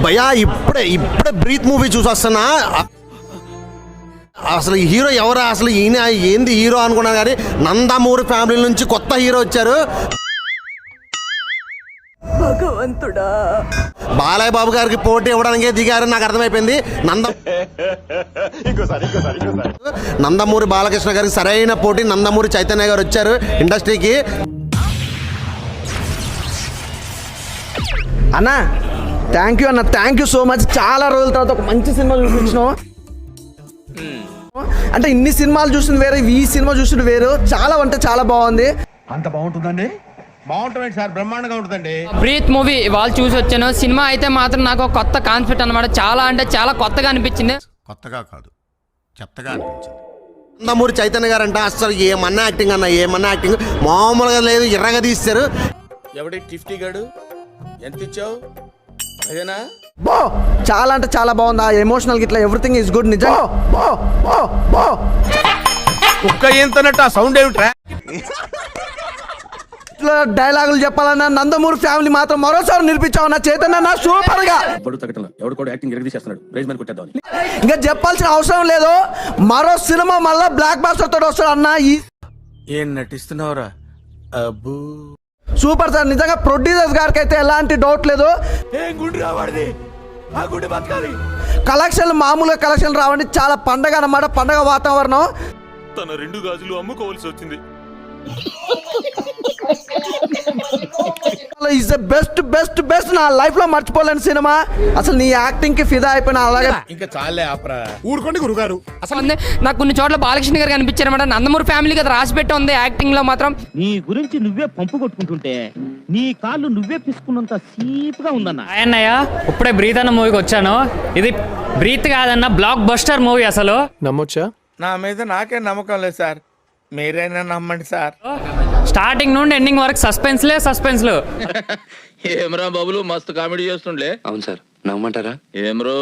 భయ్యా ఇప్పుడే breath movie చూసి వస్తున్నా. అసలు ఈ హీరో ఎవరా, అసలు ఈయన ఏంది హీరో అనుకున్నాను కానీ నందమూరి ఫ్యామిలీ నుంచి కొత్త హీరో వచ్చారు. భగవంతుడా, బాలయ్య బాబు గారికి పోటీ ఇవ్వడానికి దిగారని నాకు అర్థమైపోయింది. నందమూరి బాలకృష్ణ గారికి సరైన పోటీ నందమూరి చైతన్య గారు వచ్చారు ఇండస్ట్రీకి. అన్న థ్యాంక్ యూ అన్న, థ్యాంక్ యూ సో మచ్. చాలా రోజుల తర్వాత ఒక మంచి సినిమా చూపించినావు. అంటే ఇన్ని సినిమాలు చూసింది వేరు, ఈ సినిమా చూసింది వేరు. చాలా అంటే చాలా బాగుంది. అంత బాగుంటుందండి? బాగుంటుంది సార్, బ్రహ్మాండంగా ఉంటుందండి. బ్రీత్ మూవీ వాళ్ళు చూసి వచ్చాను. సినిమా అయితే మాత్రం నాకు కొత్త కాన్సెప్ట్ అనమాట. చాలా అంటే చాలా కొత్తగా అనిపించింది. కొత్తగా కాదు, చెత్తగా అనిపించింది. నందమూరి చైతన్య గారు అంట అసలు ఏమన్నా యాక్టింగ్ అన్న, ఏమన్నా యాక్టింగ్ మామూలుగా లేదు, ఎర్రగా తీస్తారు. ఎవడి టిఫ్టీ గాడు ఎంత ఇచ్చావు? అదేనా బో చాలా అంటే చాలా బాగుంది. ఆ ఎమోషనల్ గిట్లా ఎవ్రీథింగ్ ఈజ్ గుడ్. నిజం బో బో బో కుక్క ఏంతనట్టు ఆ సౌండ్ ఏమిట్రా? ఇట్లా డైలాగులు చెప్పాలన్నా నందమూరి ఫ్యామిలీ మాత్రం మరోసారి నిరూపించామన్నా. చైతన్య సూపర్ గా ఇంకా చెప్పాల్సిన అవసరం లేదు. మరో సినిమా మళ్ళా బ్లాక్ బాస్టర్ తోటి వస్తాడు అన్న. ఏం నటిస్తున్నావురా? అబ్బూ సూపర్ సార్, నిజంగా ప్రొడ్యూసర్స్ గారికి అయితే ఎలాంటి డౌట్ లేదు. కలెక్షన్లు మామూలుగా కలెక్షన్ రావండి, చాలా పండగ అన్నమాట, పండగ వాతావరణం. తన 2 గాజులు అమ్ముకోవాల్సి వచ్చింది. Is the best best best. నా లైఫ్ లో మర్చిపోలేని సినిమా. అసలు నీ యాక్టింగ్ కి ఫిదా అయిపోయినా. అలాగే ఇంకా చాలే ఆపరా, ఊరుకోండి గురుగారు. అసలు నాకు కొన్ని చోట్ల బాలకృష్ణ గారు కనిపించారు అనమాట. నందమూరి ఫ్యామిలీ కదా రాసి పెట్టి ఉంది యాక్టింగ్ లో మాత్రం. నీ గురించి నువ్వే పంపు కొట్టుకుంటుంటే నీ కాళ్ళు నువ్వే పిసుకున్నంత సీప్ గా ఉందన్న. అన్నయ్య ఇప్పుడే బ్రీత్ అన్న మూవీకి వచ్చాను. ఇది బ్రీత్ కాదన్న, బ్లాక్ బస్టర్ మూవీ. అసలు నమ్మొచ్చా? నా మీద నాకే నమ్మకం లేదు సార్, మీరైనా నమ్మండి సార్. స్టార్టింగ్ నుండి ఎండింగ్ వరకు సస్పెన్స్లు. ఏమరా బాబులు మస్తు కామెడీ చేస్తుండే. అవును సార్, నమ్మంటారా? ఏమరో